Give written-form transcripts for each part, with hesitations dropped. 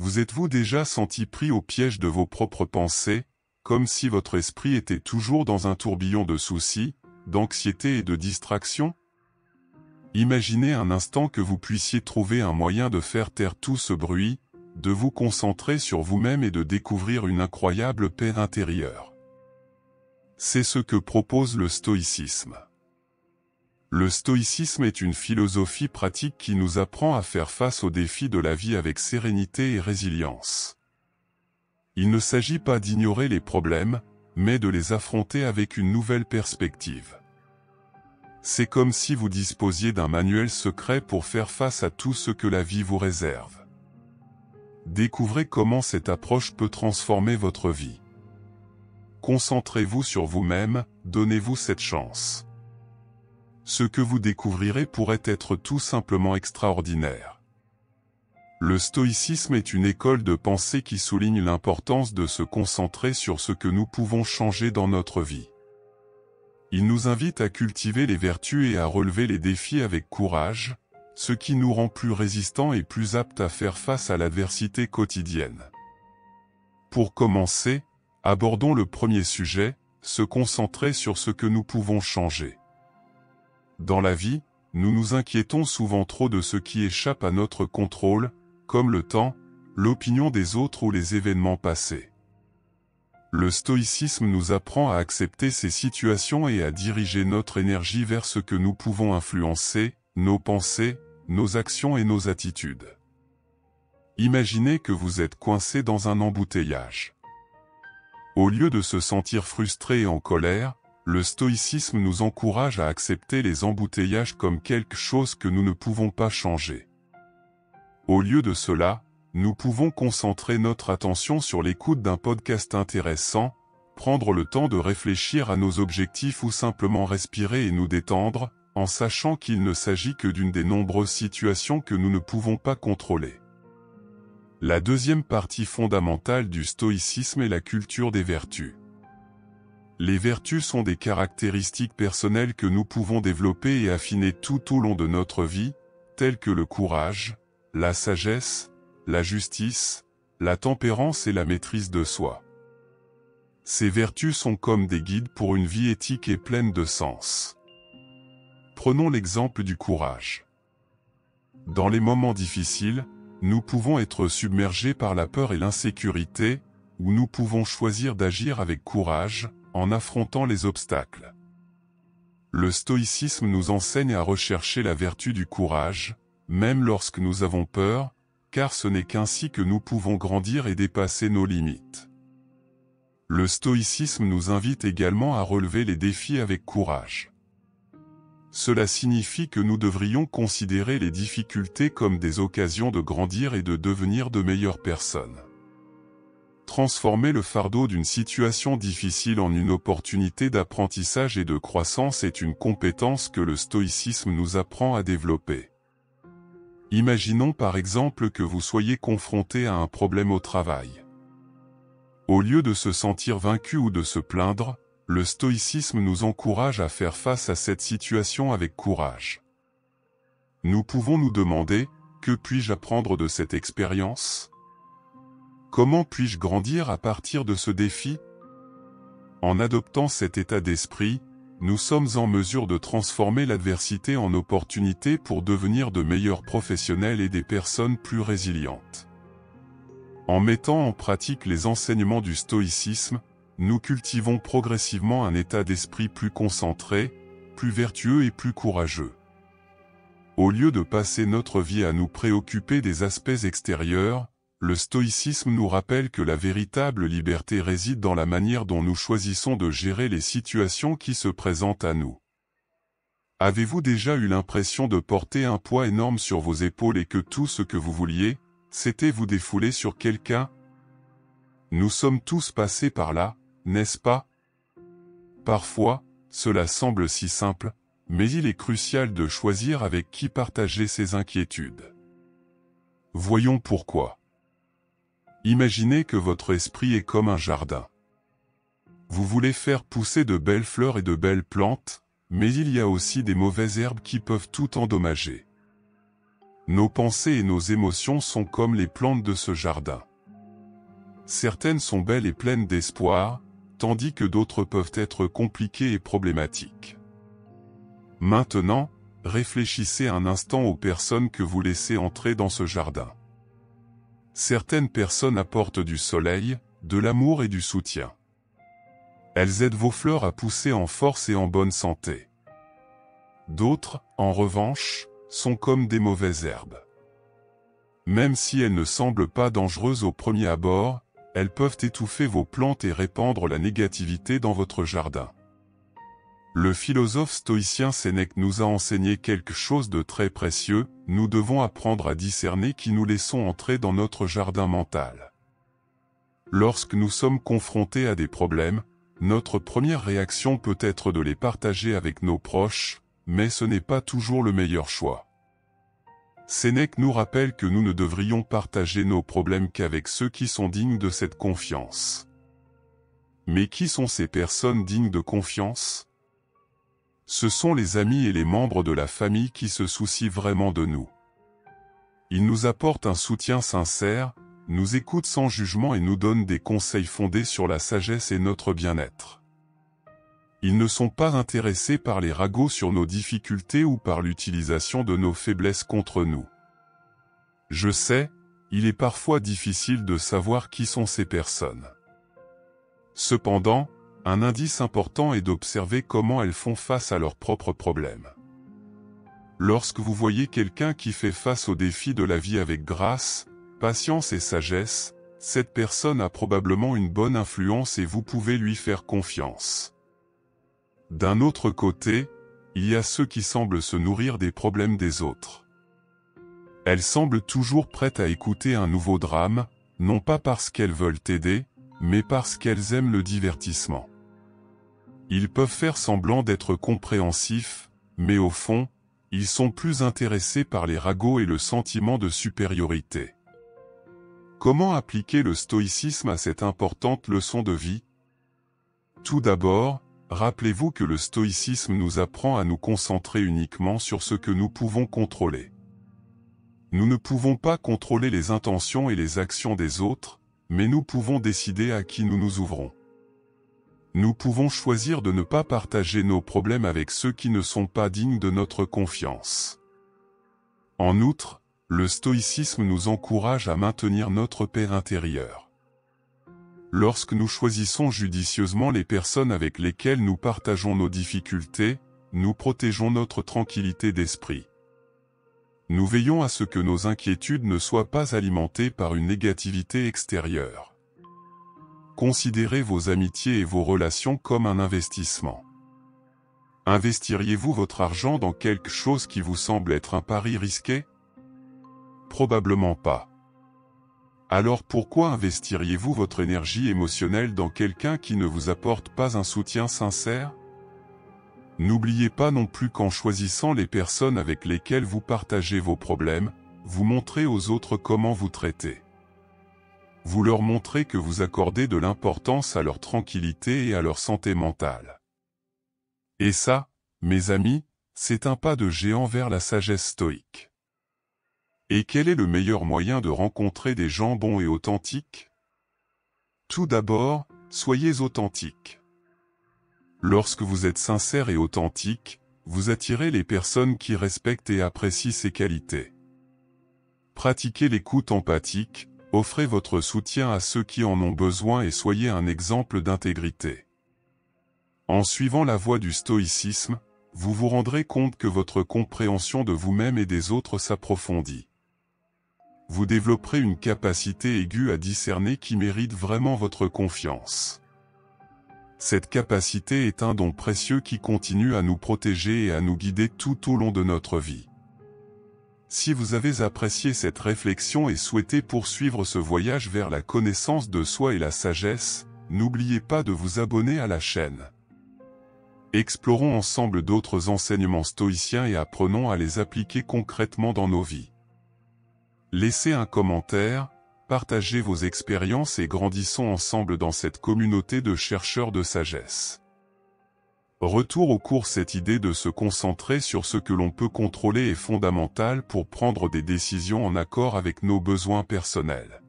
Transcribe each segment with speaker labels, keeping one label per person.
Speaker 1: Vous êtes-vous déjà senti pris au piège de vos propres pensées, comme si votre esprit était toujours dans un tourbillon de soucis, d'anxiété et de distraction? Imaginez un instant que vous puissiez trouver un moyen de faire taire tout ce bruit, de vous concentrer sur vous-même et de découvrir une incroyable paix intérieure. C'est ce que propose le stoïcisme. Le stoïcisme est une philosophie pratique qui nous apprend à faire face aux défis de la vie avec sérénité et résilience. Il ne s'agit pas d'ignorer les problèmes, mais de les affronter avec une nouvelle perspective. C'est comme si vous disposiez d'un manuel secret pour faire face à tout ce que la vie vous réserve. Découvrez comment cette approche peut transformer votre vie. Concentrez-vous sur vous-même, donnez-vous cette chance. Ce que vous découvrirez pourrait être tout simplement extraordinaire. Le stoïcisme est une école de pensée qui souligne l'importance de se concentrer sur ce que nous pouvons changer dans notre vie. Il nous invite à cultiver les vertus et à relever les défis avec courage, ce qui nous rend plus résistants et plus aptes à faire face à l'adversité quotidienne. Pour commencer, abordons le premier sujet, se concentrer sur ce que nous pouvons changer. Dans la vie, nous nous inquiétons souvent trop de ce qui échappe à notre contrôle, comme le temps, l'opinion des autres ou les événements passés. Le stoïcisme nous apprend à accepter ces situations et à diriger notre énergie vers ce que nous pouvons influencer, nos pensées, nos actions et nos attitudes. Imaginez que vous êtes coincé dans un embouteillage. Au lieu de se sentir frustré et en colère, le stoïcisme nous encourage à accepter les embouteillages comme quelque chose que nous ne pouvons pas changer. Au lieu de cela, nous pouvons concentrer notre attention sur l'écoute d'un podcast intéressant, prendre le temps de réfléchir à nos objectifs ou simplement respirer et nous détendre, en sachant qu'il ne s'agit que d'une des nombreuses situations que nous ne pouvons pas contrôler. La deuxième partie fondamentale du stoïcisme est la culture des vertus. Les vertus sont des caractéristiques personnelles que nous pouvons développer et affiner tout au long de notre vie, telles que le courage, la sagesse, la justice, la tempérance et la maîtrise de soi. Ces vertus sont comme des guides pour une vie éthique et pleine de sens. Prenons l'exemple du courage. Dans les moments difficiles, nous pouvons être submergés par la peur et l'insécurité, ou nous pouvons choisir d'agir avec courage, en affrontant les obstacles. Le stoïcisme nous enseigne à rechercher la vertu du courage, même lorsque nous avons peur, car ce n'est qu'ainsi que nous pouvons grandir et dépasser nos limites. Le stoïcisme nous invite également à relever les défis avec courage. Cela signifie que nous devrions considérer les difficultés comme des occasions de grandir et de devenir de meilleures personnes. Transformer le fardeau d'une situation difficile en une opportunité d'apprentissage et de croissance est une compétence que le stoïcisme nous apprend à développer. Imaginons par exemple que vous soyez confronté à un problème au travail. Au lieu de se sentir vaincu ou de se plaindre, le stoïcisme nous encourage à faire face à cette situation avec courage. Nous pouvons nous demander, que puis-je apprendre de cette expérience ? Comment puis-je grandir à partir de ce défi? En adoptant cet état d'esprit, nous sommes en mesure de transformer l'adversité en opportunité pour devenir de meilleurs professionnels et des personnes plus résilientes. En mettant en pratique les enseignements du stoïcisme, nous cultivons progressivement un état d'esprit plus concentré, plus vertueux et plus courageux. Au lieu de passer notre vie à nous préoccuper des aspects extérieurs, le stoïcisme nous rappelle que la véritable liberté réside dans la manière dont nous choisissons de gérer les situations qui se présentent à nous. Avez-vous déjà eu l'impression de porter un poids énorme sur vos épaules et que tout ce que vous vouliez, c'était vous défouler sur quelqu'un? Nous sommes tous passés par là, n'est-ce pas? Parfois, cela semble si simple, mais il est crucial de choisir avec qui partager ses inquiétudes. Voyons pourquoi. Imaginez que votre esprit est comme un jardin. Vous voulez faire pousser de belles fleurs et de belles plantes, mais il y a aussi des mauvaises herbes qui peuvent tout endommager. Nos pensées et nos émotions sont comme les plantes de ce jardin. Certaines sont belles et pleines d'espoir, tandis que d'autres peuvent être compliquées et problématiques. Maintenant, réfléchissez un instant aux personnes que vous laissez entrer dans ce jardin. Certaines personnes apportent du soleil, de l'amour et du soutien. Elles aident vos fleurs à pousser en force et en bonne santé. D'autres, en revanche, sont comme des mauvaises herbes. Même si elles ne semblent pas dangereuses au premier abord, elles peuvent étouffer vos plantes et répandre la négativité dans votre jardin. Le philosophe stoïcien Sénèque nous a enseigné quelque chose de très précieux, nous devons apprendre à discerner qui nous laissons entrer dans notre jardin mental. Lorsque nous sommes confrontés à des problèmes, notre première réaction peut être de les partager avec nos proches, mais ce n'est pas toujours le meilleur choix. Sénèque nous rappelle que nous ne devrions partager nos problèmes qu'avec ceux qui sont dignes de cette confiance. Mais qui sont ces personnes dignes de confiance? Ce sont les amis et les membres de la famille qui se soucient vraiment de nous. Ils nous apportent un soutien sincère, nous écoutent sans jugement et nous donnent des conseils fondés sur la sagesse et notre bien-être. Ils ne sont pas intéressés par les ragots sur nos difficultés ou par l'utilisation de nos faiblesses contre nous. Je sais, il est parfois difficile de savoir qui sont ces personnes. Cependant, un indice important est d'observer comment elles font face à leurs propres problèmes. Lorsque vous voyez quelqu'un qui fait face aux défis de la vie avec grâce, patience et sagesse, cette personne a probablement une bonne influence et vous pouvez lui faire confiance. D'un autre côté, il y a ceux qui semblent se nourrir des problèmes des autres. Elles semblent toujours prêtes à écouter un nouveau drame, non pas parce qu'elles veulent t'aider, mais parce qu'elles aiment le divertissement. Ils peuvent faire semblant d'être compréhensifs, mais au fond, ils sont plus intéressés par les ragots et le sentiment de supériorité. Comment appliquer le stoïcisme à cette importante leçon de vie? Tout d'abord, rappelez-vous que le stoïcisme nous apprend à nous concentrer uniquement sur ce que nous pouvons contrôler. Nous ne pouvons pas contrôler les intentions et les actions des autres, mais nous pouvons décider à qui nous nous ouvrons. Nous pouvons choisir de ne pas partager nos problèmes avec ceux qui ne sont pas dignes de notre confiance. En outre, le stoïcisme nous encourage à maintenir notre paix intérieure. Lorsque nous choisissons judicieusement les personnes avec lesquelles nous partageons nos difficultés, nous protégeons notre tranquillité d'esprit. Nous veillons à ce que nos inquiétudes ne soient pas alimentées par une négativité extérieure. Considérez vos amitiés et vos relations comme un investissement. Investiriez-vous votre argent dans quelque chose qui vous semble être un pari risqué? Probablement pas. Alors pourquoi investiriez-vous votre énergie émotionnelle dans quelqu'un qui ne vous apporte pas un soutien sincère? N'oubliez pas non plus qu'en choisissant les personnes avec lesquelles vous partagez vos problèmes, vous montrez aux autres comment vous traitez. Vous leur montrez que vous accordez de l'importance à leur tranquillité et à leur santé mentale. Et ça, mes amis, c'est un pas de géant vers la sagesse stoïque. Et quel est le meilleur moyen de rencontrer des gens bons et authentiques? Tout d'abord, soyez authentiques. Lorsque vous êtes sincère et authentique, vous attirez les personnes qui respectent et apprécient ces qualités. Pratiquez l'écoute empathique, offrez votre soutien à ceux qui en ont besoin et soyez un exemple d'intégrité. En suivant la voie du stoïcisme, vous vous rendrez compte que votre compréhension de vous-même et des autres s'approfondit. Vous développerez une capacité aiguë à discerner qui mérite vraiment votre confiance. Cette capacité est un don précieux qui continue à nous protéger et à nous guider tout au long de notre vie. Si vous avez apprécié cette réflexion et souhaitez poursuivre ce voyage vers la connaissance de soi et la sagesse, n'oubliez pas de vous abonner à la chaîne. Explorons ensemble d'autres enseignements stoïciens et apprenons à les appliquer concrètement dans nos vies. Laissez un commentaire, partagez vos expériences et grandissons ensemble dans cette communauté de chercheurs de sagesse. Retour au cours. Cette idée de se concentrer sur ce que l'on peut contrôler est fondamentale pour prendre des décisions en accord avec nos besoins personnels.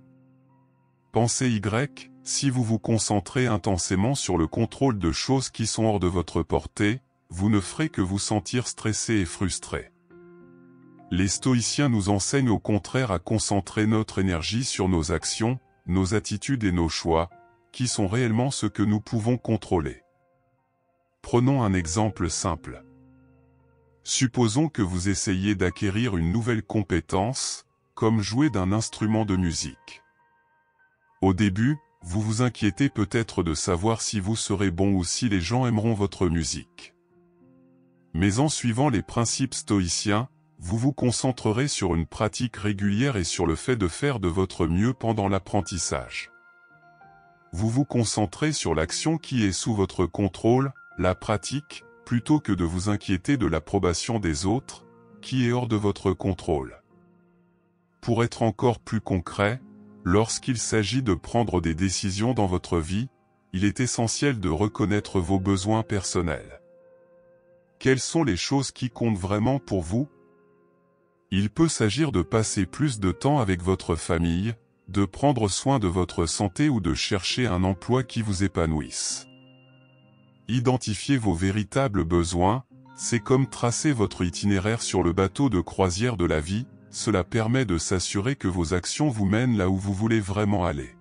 Speaker 1: Pensée Y, si vous vous concentrez intensément sur le contrôle de choses qui sont hors de votre portée, vous ne ferez que vous sentir stressé et frustré. Les stoïciens nous enseignent au contraire à concentrer notre énergie sur nos actions, nos attitudes et nos choix, qui sont réellement ce que nous pouvons contrôler. Prenons un exemple simple. Supposons que vous essayiez d'acquérir une nouvelle compétence, comme jouer d'un instrument de musique. Au début, vous vous inquiétez peut-être de savoir si vous serez bon ou si les gens aimeront votre musique. Mais en suivant les principes stoïciens, vous vous concentrerez sur une pratique régulière et sur le fait de faire de votre mieux pendant l'apprentissage. Vous vous concentrez sur l'action qui est sous votre contrôle, la pratique, plutôt que de vous inquiéter de l'approbation des autres, qui est hors de votre contrôle. Pour être encore plus concret, lorsqu'il s'agit de prendre des décisions dans votre vie, il est essentiel de reconnaître vos besoins personnels. Quelles sont les choses qui comptent vraiment pour vous? Il peut s'agir de passer plus de temps avec votre famille, de prendre soin de votre santé ou de chercher un emploi qui vous épanouisse. Identifier vos véritables besoins, c'est comme tracer votre itinéraire sur le bateau de croisière de la vie, cela permet de s'assurer que vos actions vous mènent là où vous voulez vraiment aller.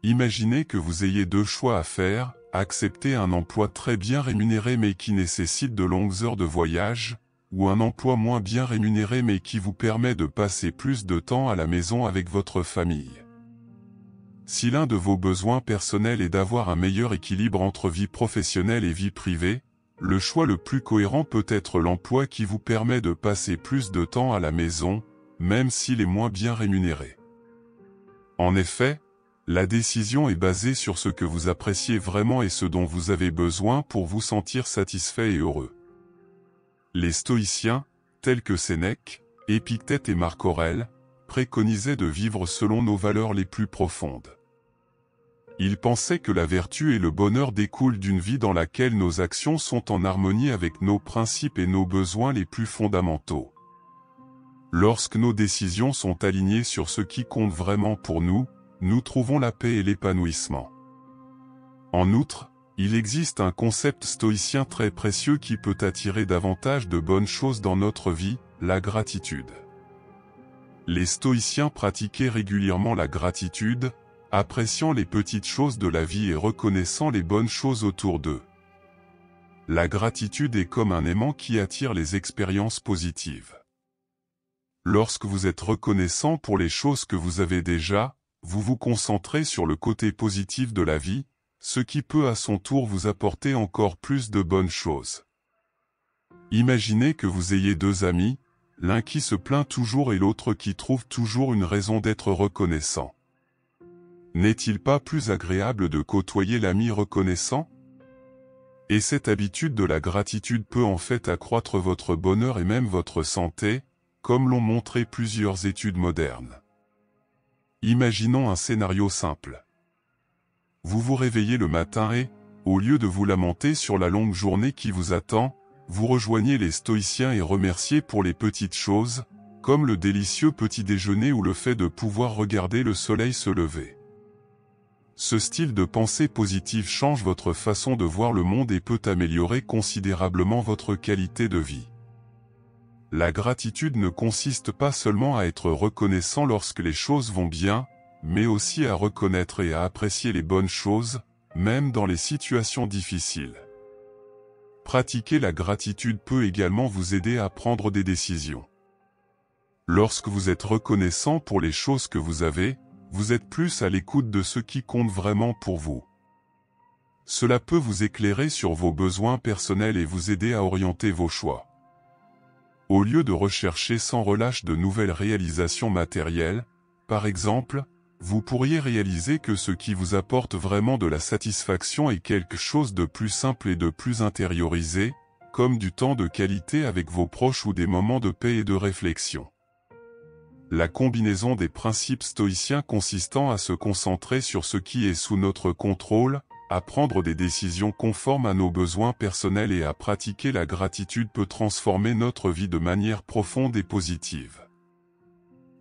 Speaker 1: Imaginez que vous ayez deux choix à faire, accepter un emploi très bien rémunéré mais qui nécessite de longues heures de voyage, ou un emploi moins bien rémunéré mais qui vous permet de passer plus de temps à la maison avec votre famille. Si l'un de vos besoins personnels est d'avoir un meilleur équilibre entre vie professionnelle et vie privée, le choix le plus cohérent peut être l'emploi qui vous permet de passer plus de temps à la maison, même s'il est moins bien rémunéré. En effet, la décision est basée sur ce que vous appréciez vraiment et ce dont vous avez besoin pour vous sentir satisfait et heureux. Les stoïciens, tels que Sénèque, Épictète et Marc Aurèle, préconisaient de vivre selon nos valeurs les plus profondes. Ils pensaient que la vertu et le bonheur découlent d'une vie dans laquelle nos actions sont en harmonie avec nos principes et nos besoins les plus fondamentaux. Lorsque nos décisions sont alignées sur ce qui compte vraiment pour nous, nous trouvons la paix et l'épanouissement. En outre, il existe un concept stoïcien très précieux qui peut attirer davantage de bonnes choses dans notre vie, la gratitude. Les stoïciens pratiquaient régulièrement la gratitude, appréciant les petites choses de la vie et reconnaissant les bonnes choses autour d'eux. La gratitude est comme un aimant qui attire les expériences positives. Lorsque vous êtes reconnaissant pour les choses que vous avez déjà, vous vous concentrez sur le côté positif de la vie, ce qui peut à son tour vous apporter encore plus de bonnes choses. Imaginez que vous ayez deux amis, l'un qui se plaint toujours et l'autre qui trouve toujours une raison d'être reconnaissant. N'est-il pas plus agréable de côtoyer l'ami reconnaissant? Et cette habitude de la gratitude peut en fait accroître votre bonheur et même votre santé, comme l'ont montré plusieurs études modernes. Imaginons un scénario simple. Vous vous réveillez le matin et, au lieu de vous lamenter sur la longue journée qui vous attend, vous rejoignez les stoïciens et remerciez pour les petites choses, comme le délicieux petit déjeuner ou le fait de pouvoir regarder le soleil se lever. Ce style de pensée positive change votre façon de voir le monde et peut améliorer considérablement votre qualité de vie. La gratitude ne consiste pas seulement à être reconnaissant lorsque les choses vont bien, mais aussi à reconnaître et à apprécier les bonnes choses, même dans les situations difficiles. Pratiquer la gratitude peut également vous aider à prendre des décisions. Lorsque vous êtes reconnaissant pour les choses que vous avez, vous êtes plus à l'écoute de ce qui compte vraiment pour vous. Cela peut vous éclairer sur vos besoins personnels et vous aider à orienter vos choix. Au lieu de rechercher sans relâche de nouvelles réalisations matérielles, par exemple, vous pourriez réaliser que ce qui vous apporte vraiment de la satisfaction est quelque chose de plus simple et de plus intériorisé, comme du temps de qualité avec vos proches ou des moments de paix et de réflexion. La combinaison des principes stoïciens consistant à se concentrer sur ce qui est sous notre contrôle, à prendre des décisions conformes à nos besoins personnels et à pratiquer la gratitude peut transformer notre vie de manière profonde et positive.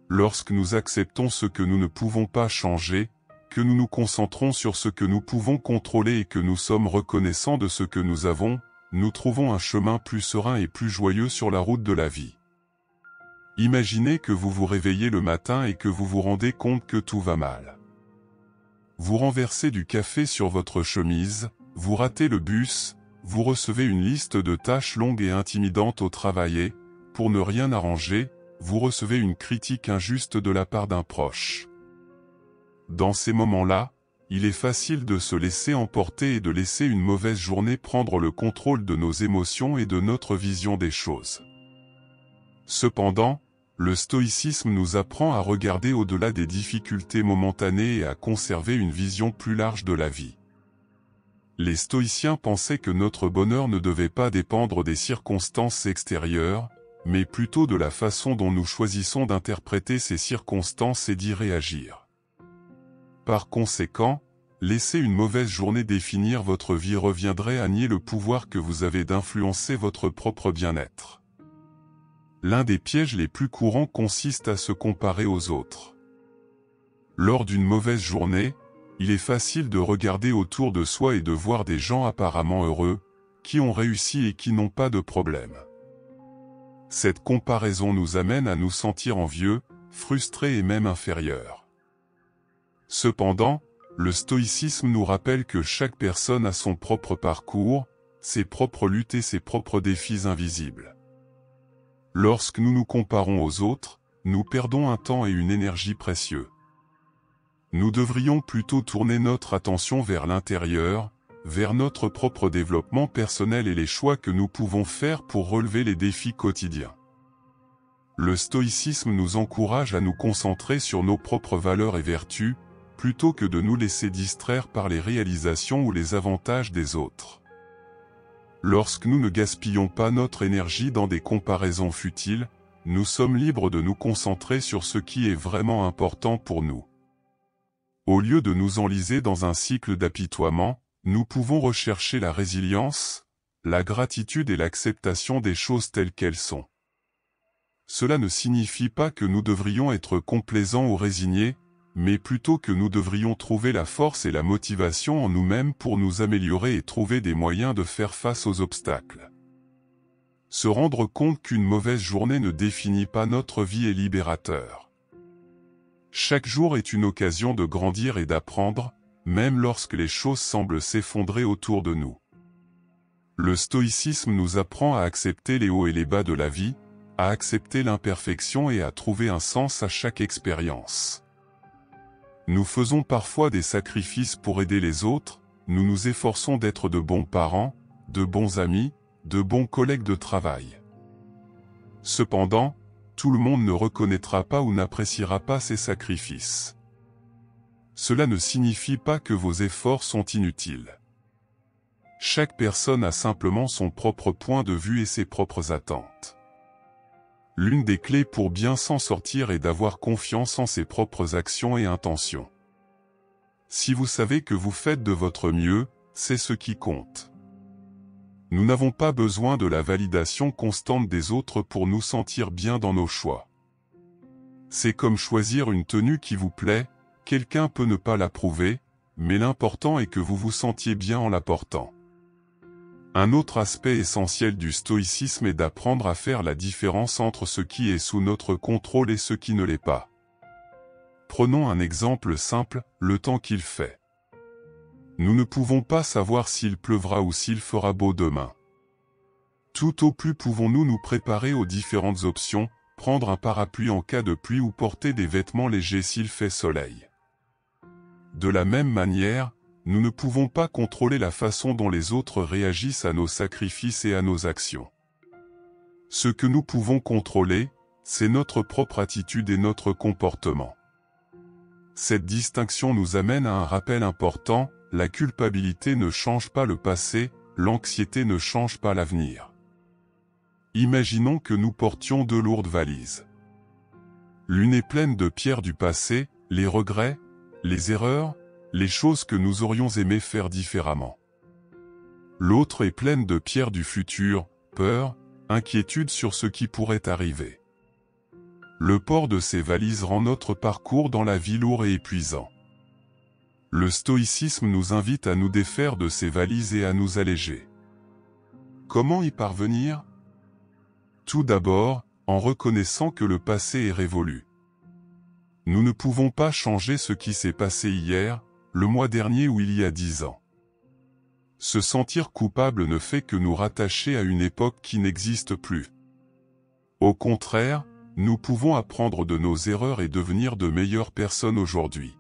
Speaker 1: Lorsque nous acceptons ce que nous ne pouvons pas changer, que nous nous concentrons sur ce que nous pouvons contrôler et que nous sommes reconnaissants de ce que nous avons, nous trouvons un chemin plus serein et plus joyeux sur la route de la vie. Imaginez que vous vous réveillez le matin et que vous vous rendez compte que tout va mal. Vous renversez du café sur votre chemise, vous ratez le bus, vous recevez une liste de tâches longues et intimidantes au travail et, pour ne rien arranger, vous recevez une critique injuste de la part d'un proche. Dans ces moments-là, il est facile de se laisser emporter et de laisser une mauvaise journée prendre le contrôle de nos émotions et de notre vision des choses. Cependant, le stoïcisme nous apprend à regarder au-delà des difficultés momentanées et à conserver une vision plus large de la vie. Les stoïciens pensaient que notre bonheur ne devait pas dépendre des circonstances extérieures, mais plutôt de la façon dont nous choisissons d'interpréter ces circonstances et d'y réagir. Par conséquent, laisser une mauvaise journée définir votre vie reviendrait à nier le pouvoir que vous avez d'influencer votre propre bien-être. L'un des pièges les plus courants consiste à se comparer aux autres. Lors d'une mauvaise journée, il est facile de regarder autour de soi et de voir des gens apparemment heureux, qui ont réussi et qui n'ont pas de problème. Cette comparaison nous amène à nous sentir envieux, frustrés et même inférieurs. Cependant, le stoïcisme nous rappelle que chaque personne a son propre parcours, ses propres luttes et ses propres défis invisibles. Lorsque nous nous comparons aux autres, nous perdons un temps et une énergie précieux. Nous devrions plutôt tourner notre attention vers l'intérieur, vers notre propre développement personnel et les choix que nous pouvons faire pour relever les défis quotidiens. Le stoïcisme nous encourage à nous concentrer sur nos propres valeurs et vertus, plutôt que de nous laisser distraire par les réalisations ou les avantages des autres. Lorsque nous ne gaspillons pas notre énergie dans des comparaisons futiles, nous sommes libres de nous concentrer sur ce qui est vraiment important pour nous. Au lieu de nous enliser dans un cycle d'apitoiement, nous pouvons rechercher la résilience, la gratitude et l'acceptation des choses telles qu'elles sont. Cela ne signifie pas que nous devrions être complaisants ou résignés, mais plutôt que nous devrions trouver la force et la motivation en nous-mêmes pour nous améliorer et trouver des moyens de faire face aux obstacles. Se rendre compte qu'une mauvaise journée ne définit pas notre vie est libérateur. Chaque jour est une occasion de grandir et d'apprendre, même lorsque les choses semblent s'effondrer autour de nous. Le stoïcisme nous apprend à accepter les hauts et les bas de la vie, à accepter l'imperfection et à trouver un sens à chaque expérience. Nous faisons parfois des sacrifices pour aider les autres, nous nous efforçons d'être de bons parents, de bons amis, de bons collègues de travail. Cependant, tout le monde ne reconnaîtra pas ou n'appréciera pas ces sacrifices. Cela ne signifie pas que vos efforts sont inutiles. Chaque personne a simplement son propre point de vue et ses propres attentes. L'une des clés pour bien s'en sortir est d'avoir confiance en ses propres actions et intentions. Si vous savez que vous faites de votre mieux, c'est ce qui compte. Nous n'avons pas besoin de la validation constante des autres pour nous sentir bien dans nos choix. C'est comme choisir une tenue qui vous plaît, quelqu'un peut ne pas l'approuver, mais l'important est que vous vous sentiez bien en la portant. Un autre aspect essentiel du stoïcisme est d'apprendre à faire la différence entre ce qui est sous notre contrôle et ce qui ne l'est pas. Prenons un exemple simple, le temps qu'il fait. Nous ne pouvons pas savoir s'il pleuvra ou s'il fera beau demain. Tout au plus pouvons-nous nous préparer aux différentes options, prendre un parapluie en cas de pluie ou porter des vêtements légers s'il fait soleil. De la même manière, nous ne pouvons pas contrôler la façon dont les autres réagissent à nos sacrifices et à nos actions. Ce que nous pouvons contrôler, c'est notre propre attitude et notre comportement. Cette distinction nous amène à un rappel important, la culpabilité ne change pas le passé, l'anxiété ne change pas l'avenir. Imaginons que nous portions deux lourdes valises. L'une est pleine de pierres du passé, les regrets, les erreurs, les choses que nous aurions aimé faire différemment. L'autre est pleine de pierres du futur, peur, inquiétude sur ce qui pourrait arriver. Le port de ces valises rend notre parcours dans la vie lourd et épuisant. Le stoïcisme nous invite à nous défaire de ces valises et à nous alléger. Comment y parvenir? Tout d'abord, en reconnaissant que le passé est révolu. Nous ne pouvons pas changer ce qui s'est passé hier, le mois dernier ou il y a 10 ans. Se sentir coupable ne fait que nous rattacher à une époque qui n'existe plus. Au contraire, nous pouvons apprendre de nos erreurs et devenir de meilleures personnes aujourd'hui.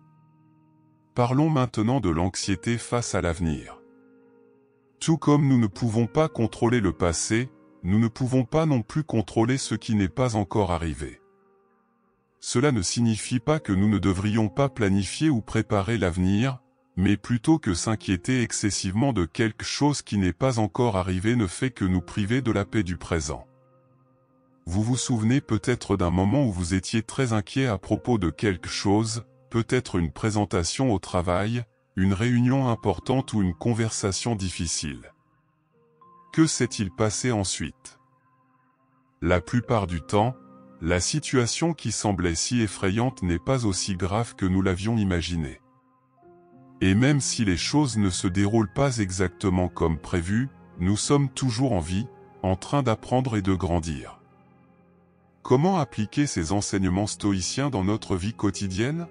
Speaker 1: Parlons maintenant de l'anxiété face à l'avenir. Tout comme nous ne pouvons pas contrôler le passé, nous ne pouvons pas non plus contrôler ce qui n'est pas encore arrivé. Cela ne signifie pas que nous ne devrions pas planifier ou préparer l'avenir, mais plutôt que s'inquiéter excessivement de quelque chose qui n'est pas encore arrivé ne fait que nous priver de la paix du présent. Vous vous souvenez peut-être d'un moment où vous étiez très inquiet à propos de quelque chose, peut-être une présentation au travail, une réunion importante ou une conversation difficile. Que s'est-il passé ensuite? La plupart du temps, la situation qui semblait si effrayante n'est pas aussi grave que nous l'avions imaginé. Et même si les choses ne se déroulent pas exactement comme prévu, nous sommes toujours en vie, en train d'apprendre et de grandir. Comment appliquer ces enseignements stoïciens dans notre vie quotidienne?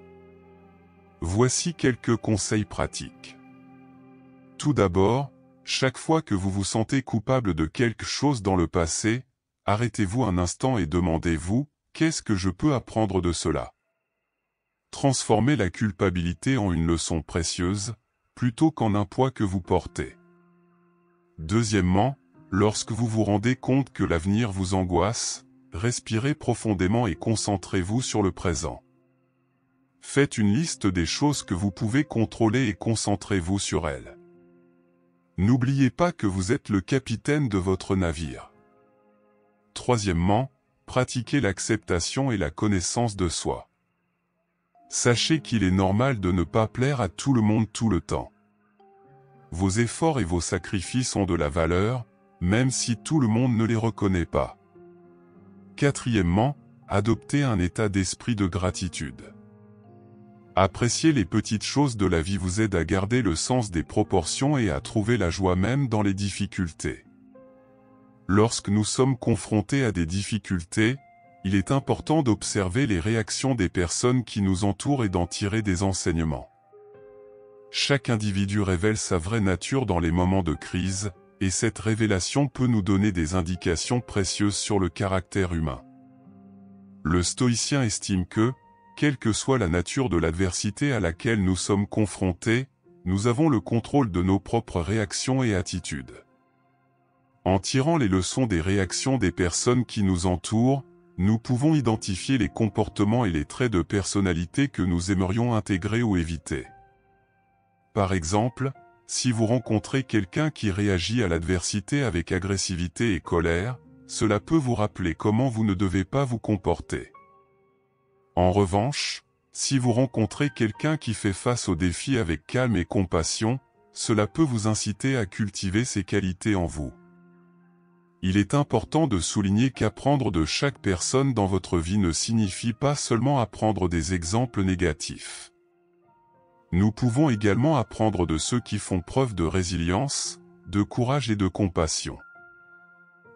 Speaker 1: Voici quelques conseils pratiques. Tout d'abord, chaque fois que vous vous sentez coupable de quelque chose dans le passé, arrêtez-vous un instant et demandez-vous, qu'est-ce que je peux apprendre de cela? Transformez la culpabilité en une leçon précieuse, plutôt qu'en un poids que vous portez. Deuxièmement, lorsque vous vous rendez compte que l'avenir vous angoisse, respirez profondément et concentrez-vous sur le présent. Faites une liste des choses que vous pouvez contrôler et concentrez-vous sur elles. N'oubliez pas que vous êtes le capitaine de votre navire. Troisièmement, pratiquez l'acceptation et la connaissance de soi. Sachez qu'il est normal de ne pas plaire à tout le monde tout le temps. Vos efforts et vos sacrifices ont de la valeur, même si tout le monde ne les reconnaît pas. Quatrièmement, adoptez un état d'esprit de gratitude. Apprécier les petites choses de la vie vous aide à garder le sens des proportions et à trouver la joie même dans les difficultés. Lorsque nous sommes confrontés à des difficultés, il est important d'observer les réactions des personnes qui nous entourent et d'en tirer des enseignements. Chaque individu révèle sa vraie nature dans les moments de crise, et cette révélation peut nous donner des indications précieuses sur le caractère humain. Le stoïcien estime que, quelle que soit la nature de l'adversité à laquelle nous sommes confrontés, nous avons le contrôle de nos propres réactions et attitudes. En tirant les leçons des réactions des personnes qui nous entourent, nous pouvons identifier les comportements et les traits de personnalité que nous aimerions intégrer ou éviter. Par exemple, si vous rencontrez quelqu'un qui réagit à l'adversité avec agressivité et colère, cela peut vous rappeler comment vous ne devez pas vous comporter. En revanche, si vous rencontrez quelqu'un qui fait face aux défis avec calme et compassion, cela peut vous inciter à cultiver ces qualités en vous. Il est important de souligner qu'apprendre de chaque personne dans votre vie ne signifie pas seulement apprendre des exemples négatifs. Nous pouvons également apprendre de ceux qui font preuve de résilience, de courage et de compassion.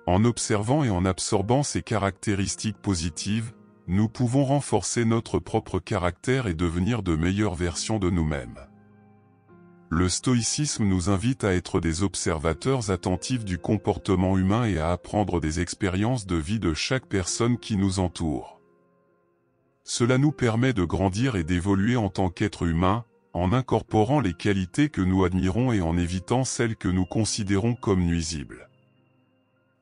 Speaker 1: En observant et en absorbant ces caractéristiques positives, nous pouvons renforcer notre propre caractère et devenir de meilleures versions de nous-mêmes. Le stoïcisme nous invite à être des observateurs attentifs du comportement humain et à apprendre des expériences de vie de chaque personne qui nous entoure. Cela nous permet de grandir et d'évoluer en tant qu'être humain, en incorporant les qualités que nous admirons et en évitant celles que nous considérons comme nuisibles.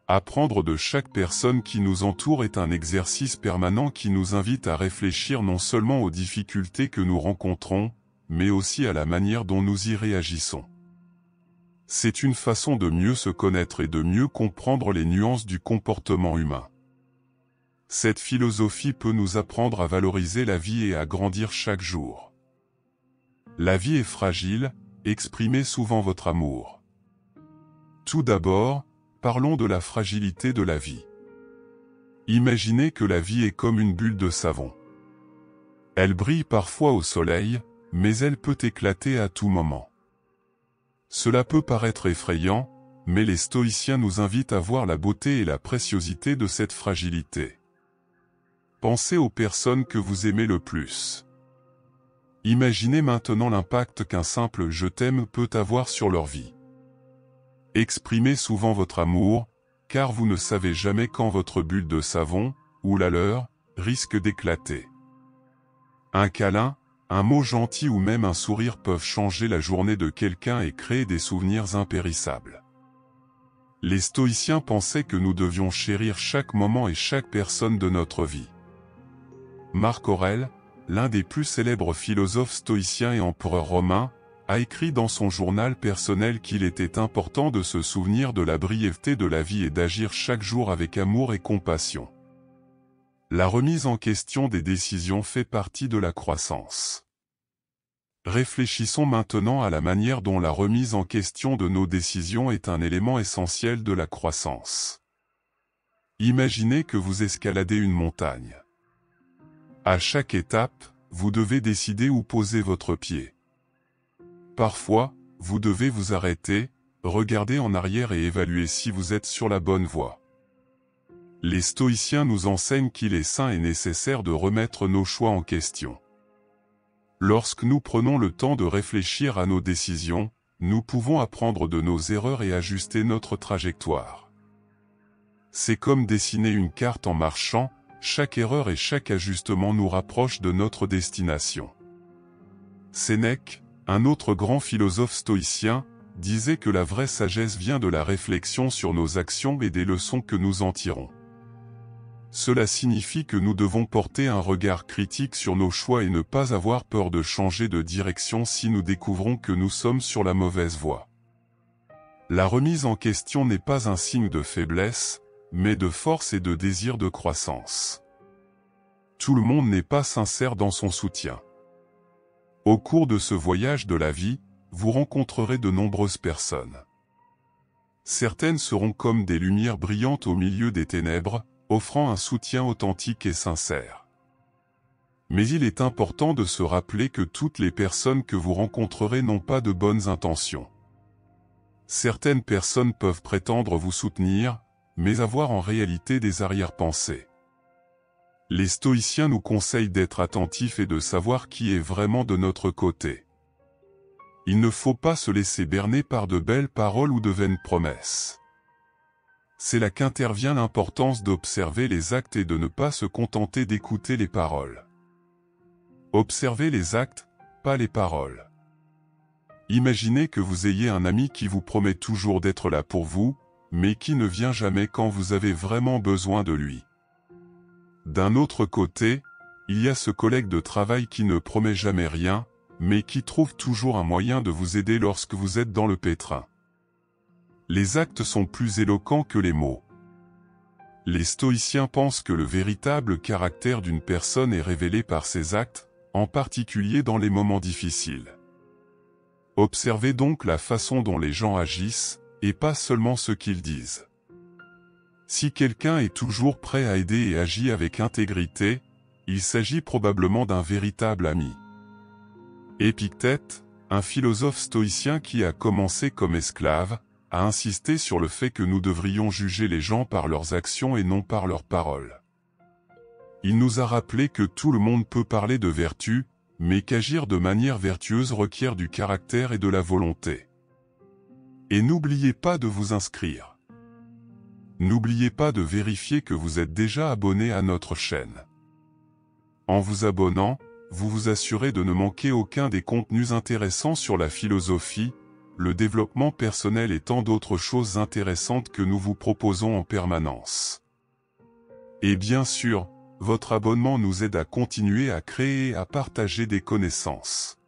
Speaker 1: Apprendre de chaque personne qui nous entoure est un exercice permanent qui nous invite à réfléchir non seulement aux difficultés que nous rencontrons, mais aussi à la manière dont nous y réagissons. C'est une façon de mieux se connaître et de mieux comprendre les nuances du comportement humain. Cette philosophie peut nous apprendre à valoriser la vie et à grandir chaque jour. La vie est fragile, exprimez souvent votre amour. Tout d'abord, parlons de la fragilité de la vie. Imaginez que la vie est comme une bulle de savon. Elle brille parfois au soleil, mais elle peut éclater à tout moment. Cela peut paraître effrayant, mais les stoïciens nous invitent à voir la beauté et la préciosité de cette fragilité. Pensez aux personnes que vous aimez le plus. Imaginez maintenant l'impact qu'un simple « je t'aime » peut avoir sur leur vie. Exprimez souvent votre amour, car vous ne savez jamais quand votre bulle de savon, ou la leur, risque d'éclater. Un câlin, un mot gentil ou même un sourire peuvent changer la journée de quelqu'un et créer des souvenirs impérissables. Les stoïciens pensaient que nous devions chérir chaque moment et chaque personne de notre vie. Marc Aurèle, l'un des plus célèbres philosophes stoïciens et empereur romain, a écrit dans son journal personnel qu'il était important de se souvenir de la brièveté de la vie et d'agir chaque jour avec amour et compassion. La remise en question des décisions fait partie de la croissance. Réfléchissons maintenant à la manière dont la remise en question de nos décisions est un élément essentiel de la croissance. Imaginez que vous escaladez une montagne. À chaque étape, vous devez décider où poser votre pied. Parfois, vous devez vous arrêter, regarder en arrière et évaluer si vous êtes sur la bonne voie. Les stoïciens nous enseignent qu'il est sain et nécessaire de remettre nos choix en question. Lorsque nous prenons le temps de réfléchir à nos décisions, nous pouvons apprendre de nos erreurs et ajuster notre trajectoire. C'est comme dessiner une carte en marchant, chaque erreur et chaque ajustement nous rapproche de notre destination. Sénèque, un autre grand philosophe stoïcien, disait que la vraie sagesse vient de la réflexion sur nos actions et des leçons que nous en tirons. Cela signifie que nous devons porter un regard critique sur nos choix et ne pas avoir peur de changer de direction si nous découvrons que nous sommes sur la mauvaise voie. La remise en question n'est pas un signe de faiblesse, mais de force et de désir de croissance. Tout le monde n'est pas sincère dans son soutien. Au cours de ce voyage de la vie, vous rencontrerez de nombreuses personnes. Certaines seront comme des lumières brillantes au milieu des ténèbres, offrant un soutien authentique et sincère. Mais il est important de se rappeler que toutes les personnes que vous rencontrerez n'ont pas de bonnes intentions. Certaines personnes peuvent prétendre vous soutenir, mais avoir en réalité des arrière-pensées. Les stoïciens nous conseillent d'être attentifs et de savoir qui est vraiment de notre côté. Il ne faut pas se laisser berner par de belles paroles ou de vaines promesses. C'est là qu'intervient l'importance d'observer les actes et de ne pas se contenter d'écouter les paroles. Observez les actes, pas les paroles. Imaginez que vous ayez un ami qui vous promet toujours d'être là pour vous, mais qui ne vient jamais quand vous avez vraiment besoin de lui. D'un autre côté, il y a ce collègue de travail qui ne promet jamais rien, mais qui trouve toujours un moyen de vous aider lorsque vous êtes dans le pétrin. Les actes sont plus éloquents que les mots. Les stoïciens pensent que le véritable caractère d'une personne est révélé par ses actes, en particulier dans les moments difficiles. Observez donc la façon dont les gens agissent, et pas seulement ce qu'ils disent. Si quelqu'un est toujours prêt à aider et agit avec intégrité, il s'agit probablement d'un véritable ami. Épictète, un philosophe stoïcien qui a commencé comme esclave, a insisté sur le fait que nous devrions juger les gens par leurs actions et non par leurs paroles. Il nous a rappelé que tout le monde peut parler de vertu, mais qu'agir de manière vertueuse requiert du caractère et de la volonté. Et n'oubliez pas de vous inscrire. N'oubliez pas de vérifier que vous êtes déjà abonné à notre chaîne. En vous abonnant, vous vous assurez de ne manquer aucun des contenus intéressants sur la philosophie, le développement personnel et tant d'autres choses intéressantes que nous vous proposons en permanence. Et bien sûr, votre abonnement nous aide à continuer à créer et à partager des connaissances.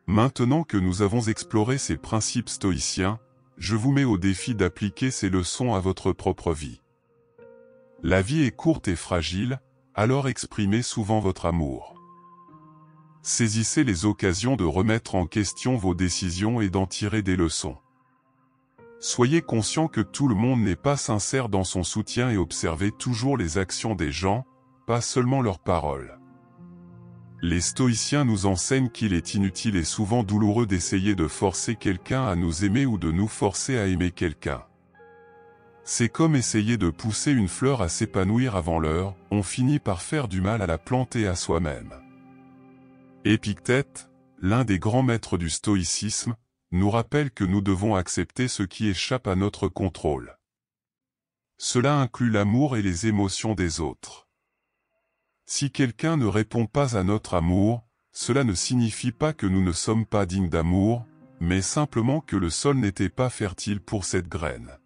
Speaker 1: Maintenant que nous avons exploré ces principes stoïciens, je vous mets au défi d'appliquer ces leçons à votre propre vie. La vie est courte et fragile, alors exprimez souvent votre amour. Saisissez les occasions de remettre en question vos décisions et d'en tirer des leçons. Soyez conscient que tout le monde n'est pas sincère dans son soutien et observez toujours les actions des gens, pas seulement leurs paroles. Les stoïciens nous enseignent qu'il est inutile et souvent douloureux d'essayer de forcer quelqu'un à nous aimer ou de nous forcer à aimer quelqu'un. C'est comme essayer de pousser une fleur à s'épanouir avant l'heure, on finit par faire du mal à la plante et à soi-même. Épictète, l'un des grands maîtres du stoïcisme, nous rappelle que nous devons accepter ce qui échappe à notre contrôle. Cela inclut l'amour et les émotions des autres. Si quelqu'un ne répond pas à notre amour, cela ne signifie pas que nous ne sommes pas dignes d'amour, mais simplement que le sol n'était pas fertile pour cette graine.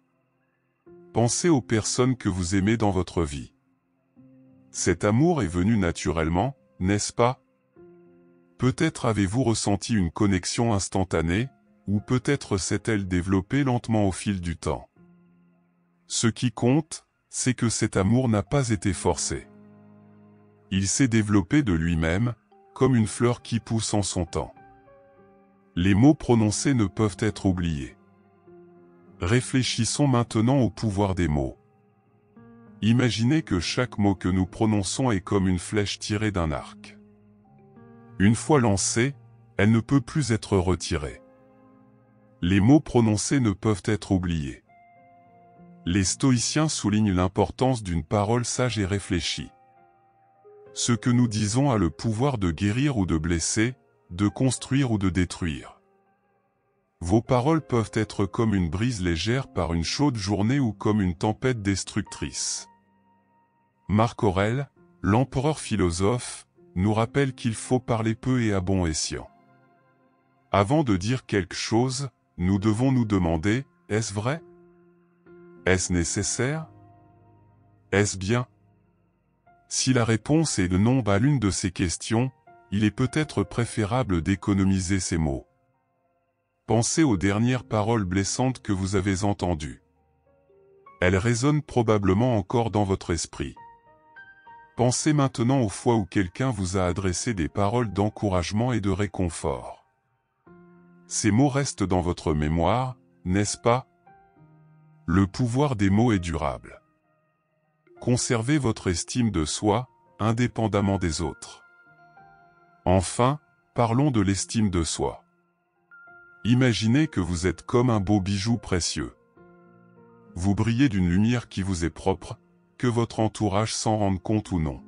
Speaker 1: Pensez aux personnes que vous aimez dans votre vie. Cet amour est venu naturellement, n'est-ce pas? Peut-être avez-vous ressenti une connexion instantanée, ou peut-être s'est-elle développée lentement au fil du temps. Ce qui compte, c'est que cet amour n'a pas été forcé. Il s'est développé de lui-même, comme une fleur qui pousse en son temps. Les mots prononcés ne peuvent être oubliés. Réfléchissons maintenant au pouvoir des mots. Imaginez que chaque mot que nous prononçons est comme une flèche tirée d'un arc. Une fois lancée, elle ne peut plus être retirée. Les mots prononcés ne peuvent être oubliés. Les stoïciens soulignent l'importance d'une parole sage et réfléchie. Ce que nous disons a le pouvoir de guérir ou de blesser, de construire ou de détruire. Vos paroles peuvent être comme une brise légère par une chaude journée ou comme une tempête destructrice. Marc Aurèle, l'empereur philosophe, nous rappelle qu'il faut parler peu et à bon escient. Avant de dire quelque chose, nous devons nous demander, est-ce vrai? Est-ce nécessaire? Est-ce bien? Si la réponse est de non à l'une de ces questions, il est peut-être préférable d'économiser ces mots. Pensez aux dernières paroles blessantes que vous avez entendues. Elles résonnent probablement encore dans votre esprit. Pensez maintenant aux fois où quelqu'un vous a adressé des paroles d'encouragement et de réconfort. Ces mots restent dans votre mémoire, n'est-ce pas? Le pouvoir des mots est durable. Conservez votre estime de soi, indépendamment des autres. Enfin, parlons de l'estime de soi. Imaginez que vous êtes comme un beau bijou précieux. Vous brillez d'une lumière qui vous est propre, que votre entourage s'en rende compte ou non.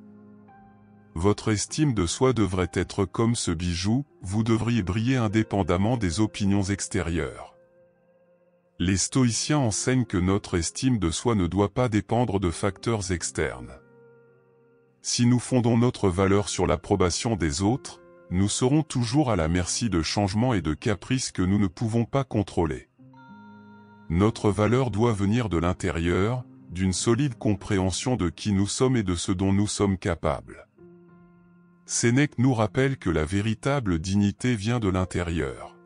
Speaker 1: Votre estime de soi devrait être comme ce bijou, vous devriez briller indépendamment des opinions extérieures. Les stoïciens enseignent que notre estime de soi ne doit pas dépendre de facteurs externes. Si nous fondons notre valeur sur l'approbation des autres, nous serons toujours à la merci de changements et de caprices que nous ne pouvons pas contrôler. Notre valeur doit venir de l'intérieur, d'une solide compréhension de qui nous sommes et de ce dont nous sommes capables. Sénèque nous rappelle que la véritable dignité vient de l'intérieur.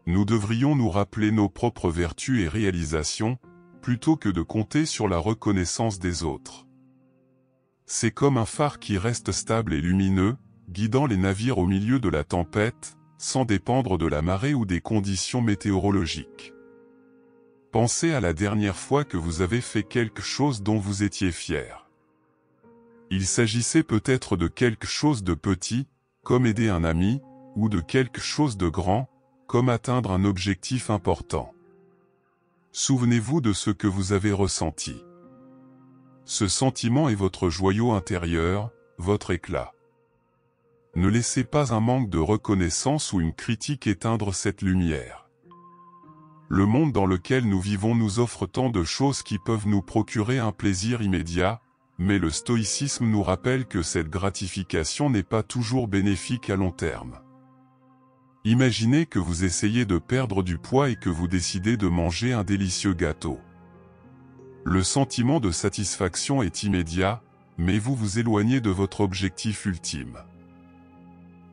Speaker 1: Nous devrions nous rappeler nos propres vertus et réalisations, plutôt que de compter sur la reconnaissance des autres. C'est comme un phare qui reste stable et lumineux, guidant les navires au milieu de la tempête, sans dépendre de la marée ou des conditions météorologiques. Pensez à la dernière fois que vous avez fait quelque chose dont vous étiez fier. Il s'agissait peut-être de quelque chose de petit, comme aider un ami, ou de quelque chose de grand, comme atteindre un objectif important. Souvenez-vous de ce que vous avez ressenti. Ce sentiment est votre joyau intérieur, votre éclat. Ne laissez pas un manque de reconnaissance ou une critique éteindre cette lumière. Le monde dans lequel nous vivons nous offre tant de choses qui peuvent nous procurer un plaisir immédiat, mais le stoïcisme nous rappelle que cette gratification n'est pas toujours bénéfique à long terme. Imaginez que vous essayez de perdre du poids et que vous décidez de manger un délicieux gâteau. Le sentiment de satisfaction est immédiat, mais vous vous éloignez de votre objectif ultime.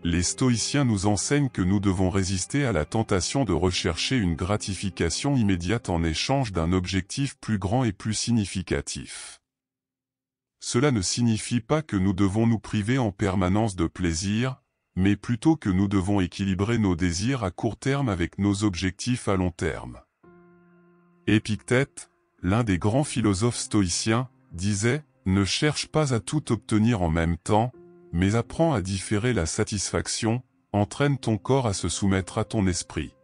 Speaker 1: Les stoïciens nous enseignent que nous devons résister à la tentation de rechercher une gratification immédiate en échange d'un objectif plus grand et plus significatif. Cela ne signifie pas que nous devons nous priver en permanence de plaisir, mais plutôt que nous devons équilibrer nos désirs à court terme avec nos objectifs à long terme. Épictète, l'un des grands philosophes stoïciens, disait « Ne cherche pas à tout obtenir en même temps, mais apprends à différer la satisfaction, entraîne ton corps à se soumettre à ton esprit. »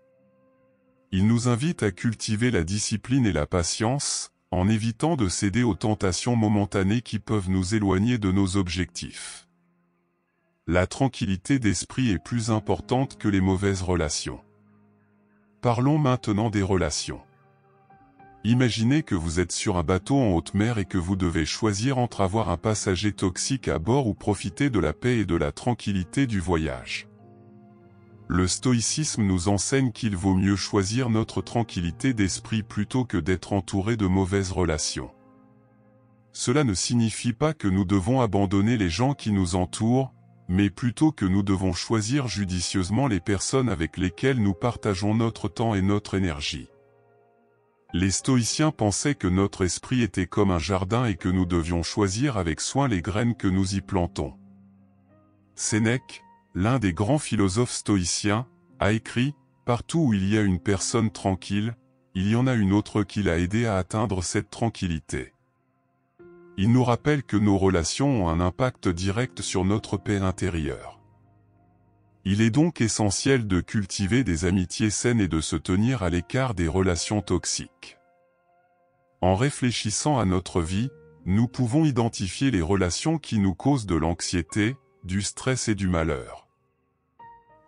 Speaker 1: Il nous invite à cultiver la discipline et la patience, en évitant de céder aux tentations momentanées qui peuvent nous éloigner de nos objectifs. La tranquillité d'esprit est plus importante que les mauvaises relations. Parlons maintenant des relations. Imaginez que vous êtes sur un bateau en haute mer et que vous devez choisir entre avoir un passager toxique à bord ou profiter de la paix et de la tranquillité du voyage. Le stoïcisme nous enseigne qu'il vaut mieux choisir notre tranquillité d'esprit plutôt que d'être entouré de mauvaises relations. Cela ne signifie pas que nous devons abandonner les gens qui nous entourent, mais plutôt que nous devons choisir judicieusement les personnes avec lesquelles nous partageons notre temps et notre énergie. Les stoïciens pensaient que notre esprit était comme un jardin et que nous devions choisir avec soin les graines que nous y plantons. Sénèque, l'un des grands philosophes stoïciens, a écrit « Partout où il y a une personne tranquille, il y en a une autre qui l'a aidé à atteindre cette tranquillité. » Il nous rappelle que nos relations ont un impact direct sur notre paix intérieure. Il est donc essentiel de cultiver des amitiés saines et de se tenir à l'écart des relations toxiques. En réfléchissant à notre vie, nous pouvons identifier les relations qui nous causent de l'anxiété, du stress et du malheur.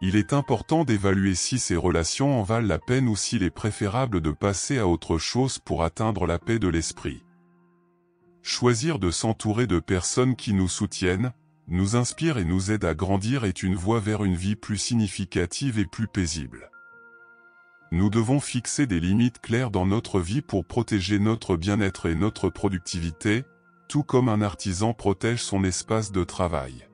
Speaker 1: Il est important d'évaluer si ces relations en valent la peine ou s'il est préférable de passer à autre chose pour atteindre la paix de l'esprit. Choisir de s'entourer de personnes qui nous soutiennent, nous inspirent et nous aident à grandir est une voie vers une vie plus significative et plus paisible. Nous devons fixer des limites claires dans notre vie pour protéger notre bien-être et notre productivité, tout comme un artisan protège son espace de travail.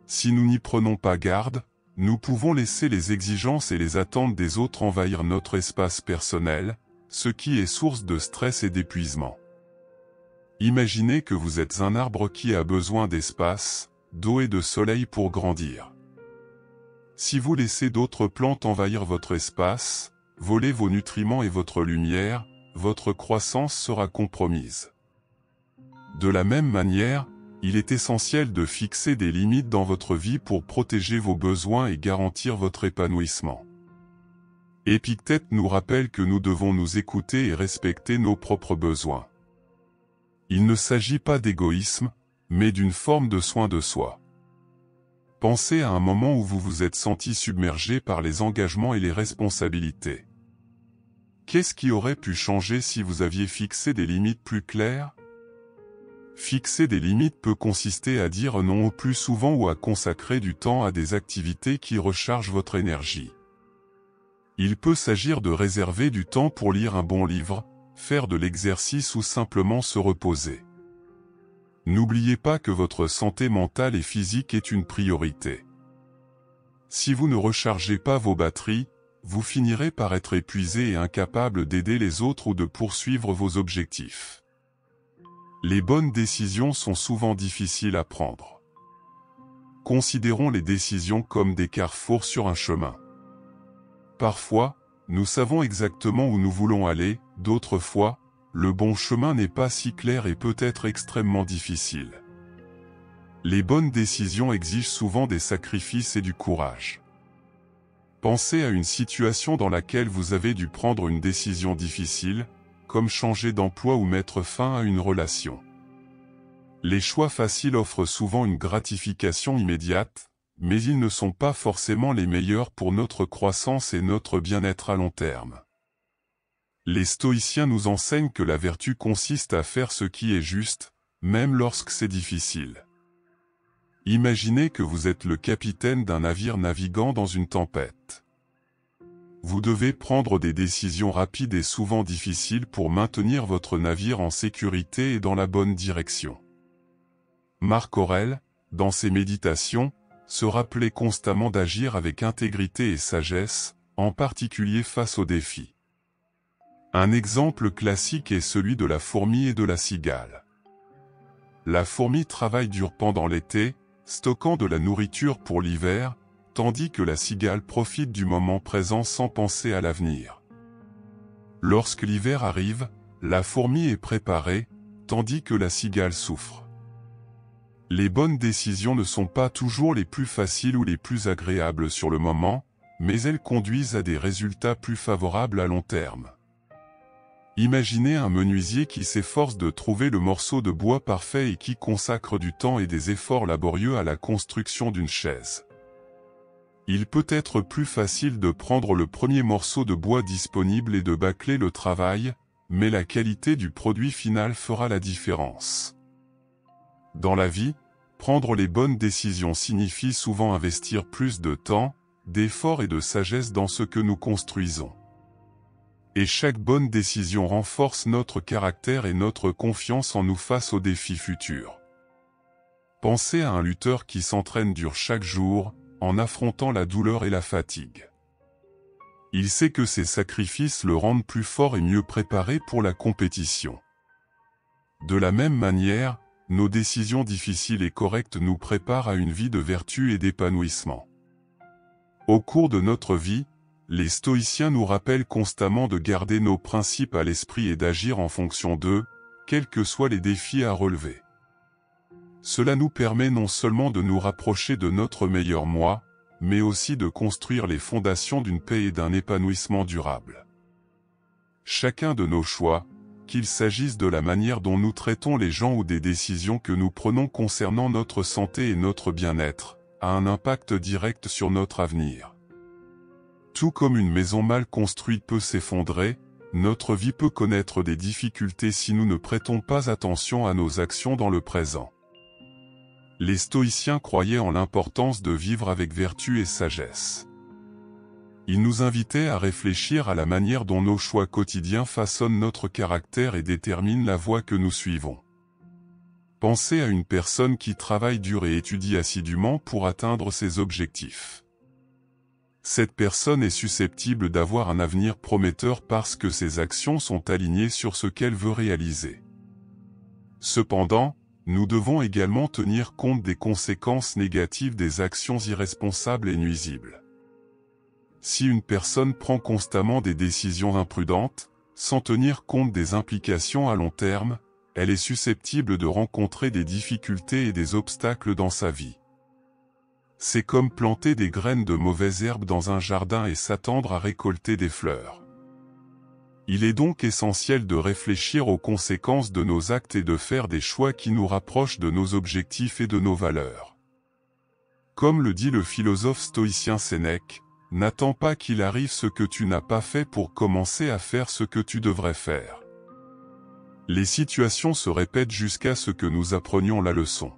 Speaker 1: Si nous n'y prenons pas garde, nous pouvons laisser les exigences et les attentes des autres envahir notre espace personnel, ce qui est source de stress et d'épuisement. Imaginez que vous êtes un arbre qui a besoin d'espace, d'eau et de soleil pour grandir. Si vous laissez d'autres plantes envahir votre espace, voler vos nutriments et votre lumière, votre croissance sera compromise. De la même manière, il est essentiel de fixer des limites dans votre vie pour protéger vos besoins et garantir votre épanouissement. Épictète nous rappelle que nous devons nous écouter et respecter nos propres besoins. Il ne s'agit pas d'égoïsme, mais d'une forme de soin de soi. Pensez à un moment où vous vous êtes senti submergé par les engagements et les responsabilités. Qu'est-ce qui aurait pu changer si vous aviez fixé des limites plus claires ? Fixer des limites peut consister à dire non au plus souvent ou à consacrer du temps à des activités qui rechargent votre énergie. Il peut s'agir de réserver du temps pour lire un bon livre, faire de l'exercice ou simplement se reposer. N'oubliez pas que votre santé mentale et physique est une priorité. Si vous ne rechargez pas vos batteries, vous finirez par être épuisé et incapable d'aider les autres ou de poursuivre vos objectifs. Les bonnes décisions sont souvent difficiles à prendre. Considérons les décisions comme des carrefours sur un chemin. Parfois, nous savons exactement où nous voulons aller, d'autres fois, le bon chemin n'est pas si clair et peut être extrêmement difficile. Les bonnes décisions exigent souvent des sacrifices et du courage. Pensez à une situation dans laquelle vous avez dû prendre une décision difficile, comme changer d'emploi ou mettre fin à une relation. Les choix faciles offrent souvent une gratification immédiate, mais ils ne sont pas forcément les meilleurs pour notre croissance et notre bien-être à long terme. Les stoïciens nous enseignent que la vertu consiste à faire ce qui est juste, même lorsque c'est difficile. Imaginez que vous êtes le capitaine d'un navire naviguant dans une tempête. Vous devez prendre des décisions rapides et souvent difficiles pour maintenir votre navire en sécurité et dans la bonne direction. Marc Aurèle, dans ses méditations, se rappelait constamment d'agir avec intégrité et sagesse, en particulier face aux défis. Un exemple classique est celui de la fourmi et de la cigale. La fourmi travaille dur pendant l'été, stockant de la nourriture pour l'hiver, tandis que la cigale profite du moment présent sans penser à l'avenir. Lorsque l'hiver arrive, la fourmi est préparée, tandis que la cigale souffre. Les bonnes décisions ne sont pas toujours les plus faciles ou les plus agréables sur le moment, mais elles conduisent à des résultats plus favorables à long terme. Imaginez un menuisier qui s'efforce de trouver le morceau de bois parfait et qui consacre du temps et des efforts laborieux à la construction d'une chaise. Il peut être plus facile de prendre le premier morceau de bois disponible et de bâcler le travail, mais la qualité du produit final fera la différence. Dans la vie, prendre les bonnes décisions signifie souvent investir plus de temps, d'efforts et de sagesse dans ce que nous construisons. Et chaque bonne décision renforce notre caractère et notre confiance en nous face aux défis futurs. Pensez à un lutteur qui s'entraîne dur chaque jour, en affrontant la douleur et la fatigue. Il sait que ses sacrifices le rendent plus fort et mieux préparé pour la compétition. De la même manière, nos décisions difficiles et correctes nous préparent à une vie de vertu et d'épanouissement. Au cours de notre vie, les stoïciens nous rappellent constamment de garder nos principes à l'esprit et d'agir en fonction d'eux, quels que soient les défis à relever. Cela nous permet non seulement de nous rapprocher de notre meilleur moi, mais aussi de construire les fondations d'une paix et d'un épanouissement durable. Chacun de nos choix, qu'il s'agisse de la manière dont nous traitons les gens ou des décisions que nous prenons concernant notre santé et notre bien-être, a un impact direct sur notre avenir. Tout comme une maison mal construite peut s'effondrer, notre vie peut connaître des difficultés si nous ne prêtons pas attention à nos actions dans le présent. Les stoïciens croyaient en l'importance de vivre avec vertu et sagesse. Ils nous invitaient à réfléchir à la manière dont nos choix quotidiens façonnent notre caractère et déterminent la voie que nous suivons. Pensez à une personne qui travaille dur et étudie assidûment pour atteindre ses objectifs. Cette personne est susceptible d'avoir un avenir prometteur parce que ses actions sont alignées sur ce qu'elle veut réaliser. Cependant, nous devons également tenir compte des conséquences négatives des actions irresponsables et nuisibles. Si une personne prend constamment des décisions imprudentes, sans tenir compte des implications à long terme, elle est susceptible de rencontrer des difficultés et des obstacles dans sa vie. C'est comme planter des graines de mauvaises herbes dans un jardin et s'attendre à récolter des fleurs. Il est donc essentiel de réfléchir aux conséquences de nos actes et de faire des choix qui nous rapprochent de nos objectifs et de nos valeurs. Comme le dit le philosophe stoïcien Sénèque, n'attends pas qu'il arrive ce que tu n'as pas fait pour commencer à faire ce que tu devrais faire. Les situations se répètent jusqu'à ce que nous apprenions la leçon.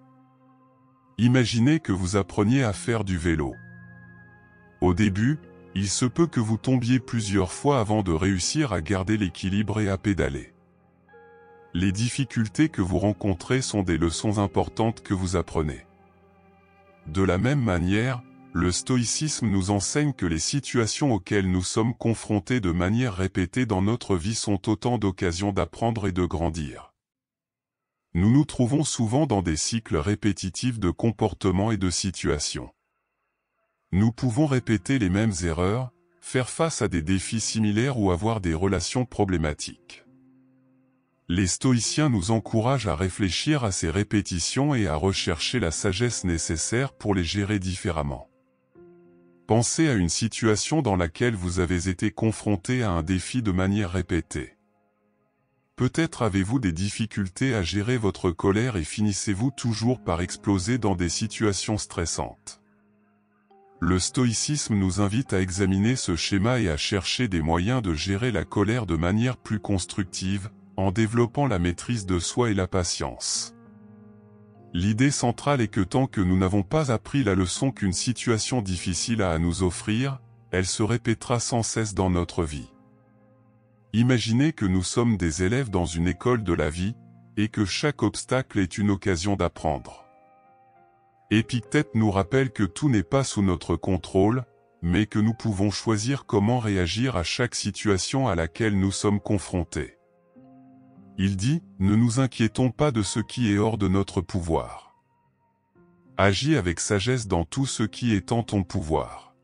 Speaker 1: Imaginez que vous appreniez à faire du vélo. Au début, il se peut que vous tombiez plusieurs fois avant de réussir à garder l'équilibre et à pédaler. Les difficultés que vous rencontrez sont des leçons importantes que vous apprenez. De la même manière, le stoïcisme nous enseigne que les situations auxquelles nous sommes confrontés de manière répétée dans notre vie sont autant d'occasions d'apprendre et de grandir. Nous nous trouvons souvent dans des cycles répétitifs de comportements et de situations. Nous pouvons répéter les mêmes erreurs, faire face à des défis similaires ou avoir des relations problématiques. Les stoïciens nous encouragent à réfléchir à ces répétitions et à rechercher la sagesse nécessaire pour les gérer différemment. Pensez à une situation dans laquelle vous avez été confronté à un défi de manière répétée. Peut-être avez-vous des difficultés à gérer votre colère et finissez-vous toujours par exploser dans des situations stressantes. Le stoïcisme nous invite à examiner ce schéma et à chercher des moyens de gérer la colère de manière plus constructive, en développant la maîtrise de soi et la patience. L'idée centrale est que tant que nous n'avons pas appris la leçon qu'une situation difficile a à nous offrir, elle se répétera sans cesse dans notre vie. Imaginez que nous sommes des élèves dans une école de la vie, et que chaque obstacle est une occasion d'apprendre. Épictète nous rappelle que tout n'est pas sous notre contrôle, mais que nous pouvons choisir comment réagir à chaque situation à laquelle nous sommes confrontés. Il dit, ne nous inquiétons pas de ce qui est hors de notre pouvoir. Agis avec sagesse dans tout ce qui est en ton pouvoir.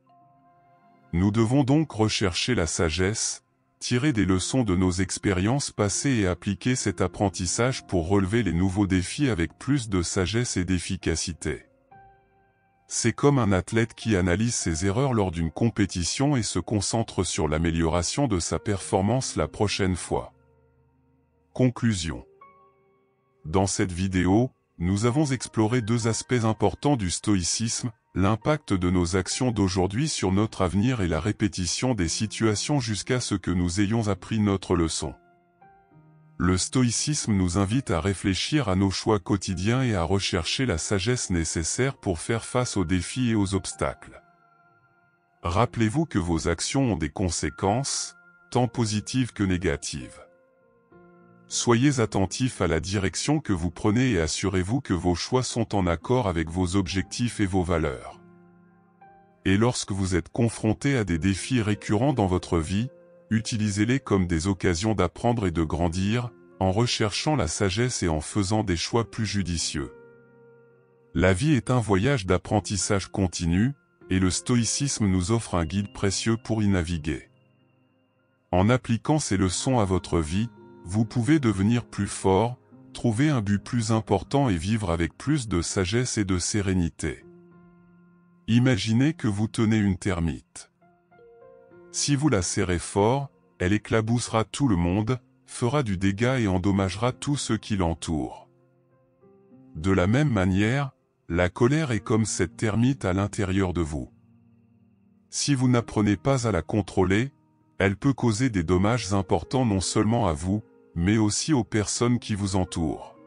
Speaker 1: Nous devons donc rechercher la sagesse, tirer des leçons de nos expériences passées et appliquer cet apprentissage pour relever les nouveaux défis avec plus de sagesse et d'efficacité. C'est comme un athlète qui analyse ses erreurs lors d'une compétition et se concentre sur l'amélioration de sa performance la prochaine fois. Conclusion. Dans cette vidéo, nous avons exploré deux aspects importants du stoïcisme, l'impact de nos actions d'aujourd'hui sur notre avenir et la répétition des situations jusqu'à ce que nous ayons appris notre leçon. Le stoïcisme nous invite à réfléchir à nos choix quotidiens et à rechercher la sagesse nécessaire pour faire face aux défis et aux obstacles. Rappelez-vous que vos actions ont des conséquences, tant positives que négatives. Soyez attentifs à la direction que vous prenez et assurez-vous que vos choix sont en accord avec vos objectifs et vos valeurs. Et lorsque vous êtes confronté à des défis récurrents dans votre vie, utilisez-les comme des occasions d'apprendre et de grandir, en recherchant la sagesse et en faisant des choix plus judicieux. La vie est un voyage d'apprentissage continu, et le stoïcisme nous offre un guide précieux pour y naviguer. En appliquant ces leçons à votre vie, vous pouvez devenir plus fort, trouver un but plus important et vivre avec plus de sagesse et de sérénité. Imaginez que vous tenez une termite. Si vous la serrez fort, elle éclaboussera tout le monde, fera du dégât et endommagera tous ceux qui l'entourent. De la même manière, la colère est comme cette termite à l'intérieur de vous. Si vous n'apprenez pas à la contrôler, elle peut causer des dommages importants non seulement à vous, mais aussi aux personnes qui vous entourent.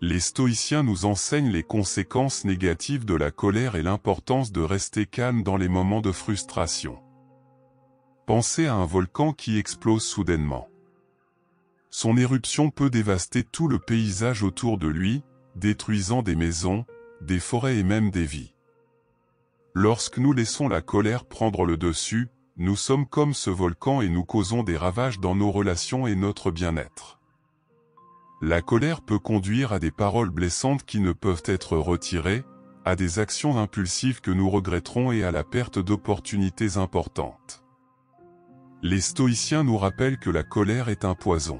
Speaker 1: Les stoïciens nous enseignent les conséquences négatives de la colère et l'importance de rester calme dans les moments de frustration. Pensez à un volcan qui explose soudainement. Son éruption peut dévaster tout le paysage autour de lui, détruisant des maisons, des forêts et même des vies. Lorsque nous laissons la colère prendre le dessus, nous sommes comme ce volcan et nous causons des ravages dans nos relations et notre bien-être. La colère peut conduire à des paroles blessantes qui ne peuvent être retirées, à des actions impulsives que nous regretterons et à la perte d'opportunités importantes. Les stoïciens nous rappellent que la colère est un poison.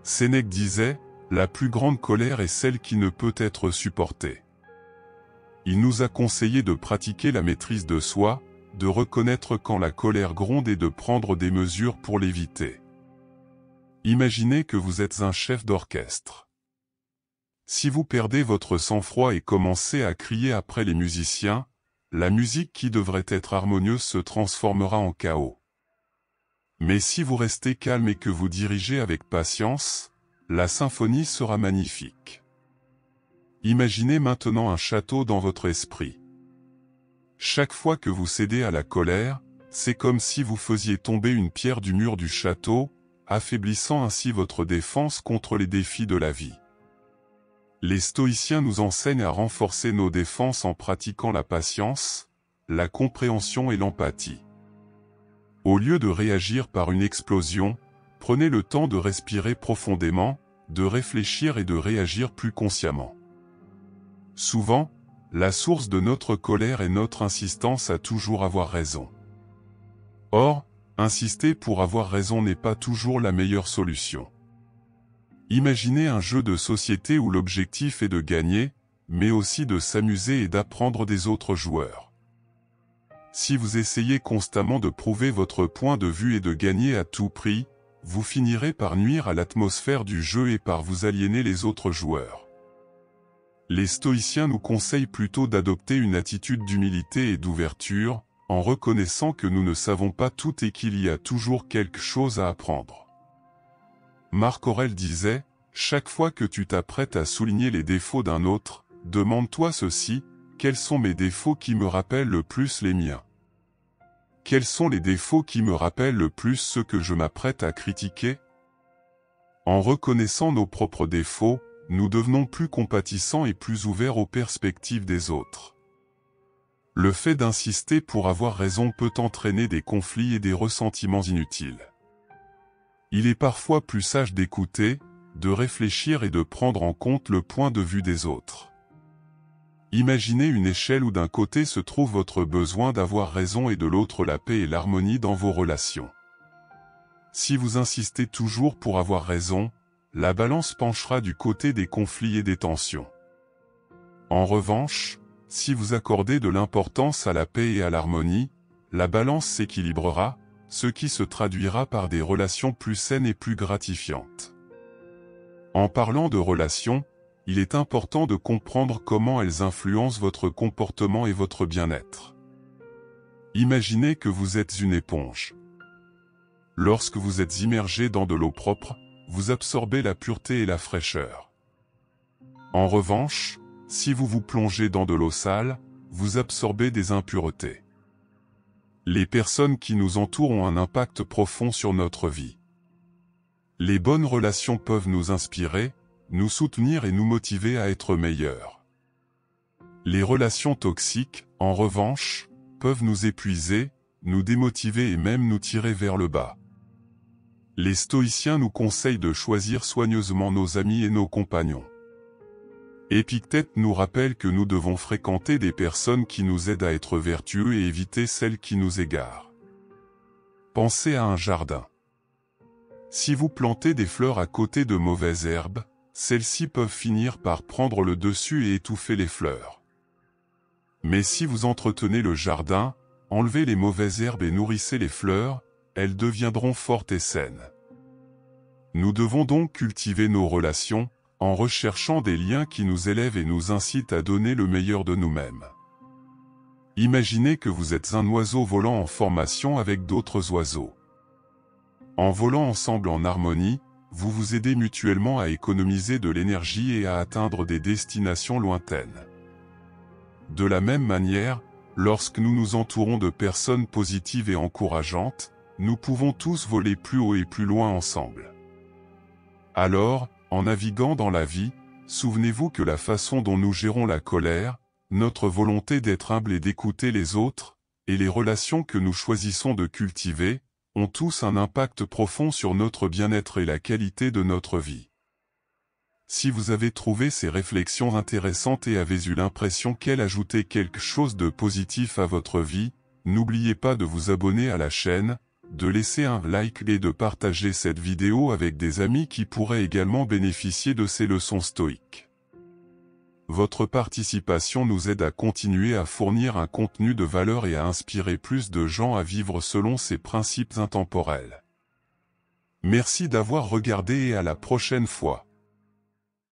Speaker 1: Sénèque disait, « La plus grande colère est celle qui ne peut être supportée ». Il nous a conseillé de pratiquer la maîtrise de soi, de reconnaître quand la colère gronde et de prendre des mesures pour l'éviter. Imaginez que vous êtes un chef d'orchestre. Si vous perdez votre sang-froid et commencez à crier après les musiciens, la musique qui devrait être harmonieuse se transformera en chaos. Mais si vous restez calme et que vous dirigez avec patience, la symphonie sera magnifique. Imaginez maintenant un château dans votre esprit. Chaque fois que vous cédez à la colère, c'est comme si vous faisiez tomber une pierre du mur du château, affaiblissant ainsi votre défense contre les défis de la vie. Les stoïciens nous enseignent à renforcer nos défenses en pratiquant la patience, la compréhension et l'empathie. Au lieu de réagir par une explosion, prenez le temps de respirer profondément, de réfléchir et de réagir plus consciemment. Souvent, la source de notre colère est notre insistance à toujours avoir raison. Or, insister pour avoir raison n'est pas toujours la meilleure solution. Imaginez un jeu de société où l'objectif est de gagner, mais aussi de s'amuser et d'apprendre des autres joueurs. Si vous essayez constamment de prouver votre point de vue et de gagner à tout prix, vous finirez par nuire à l'atmosphère du jeu et par vous aliéner les autres joueurs. Les stoïciens nous conseillent plutôt d'adopter une attitude d'humilité et d'ouverture, en reconnaissant que nous ne savons pas tout et qu'il y a toujours quelque chose à apprendre. Marc Aurèle disait, « Chaque fois que tu t'apprêtes à souligner les défauts d'un autre, demande-toi ceci, quels sont mes défauts qui me rappellent le plus les miens? Quels sont les défauts qui me rappellent le plus ceux que je m'apprête à critiquer ?» En reconnaissant nos propres défauts, nous devenons plus compatissants et plus ouverts aux perspectives des autres. Le fait d'insister pour avoir raison peut entraîner des conflits et des ressentiments inutiles. Il est parfois plus sage d'écouter, de réfléchir et de prendre en compte le point de vue des autres. Imaginez une échelle où d'un côté se trouve votre besoin d'avoir raison et de l'autre la paix et l'harmonie dans vos relations. Si vous insistez toujours pour avoir raison, la balance penchera du côté des conflits et des tensions. En revanche, si vous accordez de l'importance à la paix et à l'harmonie, la balance s'équilibrera, ce qui se traduira par des relations plus saines et plus gratifiantes. En parlant de relations, il est important de comprendre comment elles influencent votre comportement et votre bien-être. Imaginez que vous êtes une éponge. Lorsque vous êtes immergé dans de l'eau propre, vous absorbez la pureté et la fraîcheur. En revanche, si vous vous plongez dans de l'eau sale, vous absorbez des impuretés. Les personnes qui nous entourent ont un impact profond sur notre vie. Les bonnes relations peuvent nous inspirer, nous soutenir et nous motiver à être meilleurs. Les relations toxiques, en revanche, peuvent nous épuiser, nous démotiver et même nous tirer vers le bas. Les stoïciens nous conseillent de choisir soigneusement nos amis et nos compagnons. Épictète nous rappelle que nous devons fréquenter des personnes qui nous aident à être vertueux et éviter celles qui nous égarent. Pensez à un jardin. Si vous plantez des fleurs à côté de mauvaises herbes, celles-ci peuvent finir par prendre le dessus et étouffer les fleurs. Mais si vous entretenez le jardin, enlevez les mauvaises herbes et nourrissez les fleurs, elles deviendront fortes et saines. Nous devons donc cultiver nos relations, en recherchant des liens qui nous élèvent et nous incitent à donner le meilleur de nous-mêmes. Imaginez que vous êtes un oiseau volant en formation avec d'autres oiseaux. En volant ensemble en harmonie, vous vous aidez mutuellement à économiser de l'énergie et à atteindre des destinations lointaines. De la même manière, lorsque nous nous entourons de personnes positives et encourageantes, nous pouvons tous voler plus haut et plus loin ensemble. Alors, en naviguant dans la vie, souvenez-vous que la façon dont nous gérons la colère, notre volonté d'être humble et d'écouter les autres, et les relations que nous choisissons de cultiver, ont tous un impact profond sur notre bien-être et la qualité de notre vie. Si vous avez trouvé ces réflexions intéressantes et avez eu l'impression qu'elles ajoutaient quelque chose de positif à votre vie, n'oubliez pas de vous abonner à la chaîne, de laisser un like et de partager cette vidéo avec des amis qui pourraient également bénéficier de ces leçons stoïques. Votre participation nous aide à continuer à fournir un contenu de valeur et à inspirer plus de gens à vivre selon ces principes intemporels. Merci d'avoir regardé et à la prochaine fois.